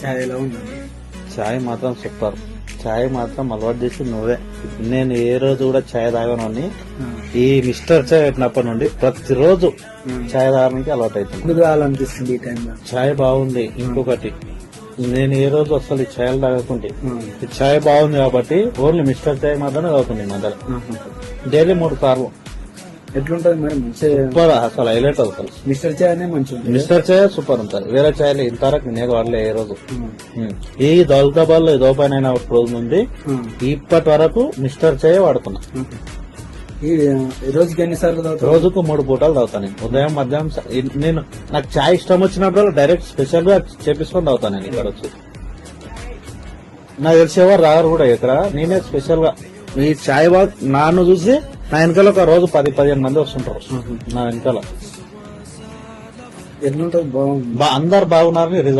చాయ్ ఎలా ఉందండి? చాయ్ మాత్రం సూపర్. చాయ్ మాత్రం అలవాటు చేసి నువ్వే. నేను ఏ రోజు కూడా చాయ్ తాగను. ఈ మిస్టర్ చాయ్ పెట్టినప్పటి నుండి ప్రతిరోజు చాయ్ తాగడానికి అలవాటు అవుతుంది. ఇప్పుడు తాగాలనిపిస్తుంది ఈ టైంలో. చాయ్ బాగుంది. ఇంకొకటి, నేను ఏ రోజు అసలు ఈ చాయ్ తాగకుంటే ఈ చాయ్ బాగుంది కాబట్టి ఓన్లీ మిస్టర్ చాయ్ మాత్రమే తాగుతుంది. మొదలు డైలీ 3 సార్లు. ఎట్లుంటది మరి? మంచిగా సూపర్, అసలు హైలైట్ అవుతుంది. మిస్టర్ చాయ్ అనే మంచిగా ఉంటుంది. మిస్టర్ చాయ్ సూపర్ ఉంటుంది. వేరే చాయ్లు ఇంతవరకు నేను వాడలే ఏ రోజు. ఈ దౌలతాబాద్ లో ఏదో పైన అయిన రోజు నుండి ఇప్పటి వరకు మిస్టర్ చాయ్ వాడుతున్నా. ఈ రోజుకి ఎన్నిసార్లు తాగుతారు? రోజుకు 3 పూటలు తాగుతాను. ఉదయం మధ్యాహ్నం. నేను నాకు చాయ్ ఇష్టం వచ్చినప్పుడు డైరెక్ట్ స్పెషల్ గా చేపించుకొని తాగుతాను. నేను ఇక్కడ వచ్చి నాకు తెలిసేవారు రారు కూడా ఇక్కడ. నేనే స్పెషల్ గా ఈ చాయ్ బాగ్ నాన్ను చూసి నా వెనకాల ఒక రోజు 10-15 మంది వస్తుంటారు నా వెనకాల. ఎట్లుంటది? బాగుంది. అందరు బాగున్నారని రిజల్ట్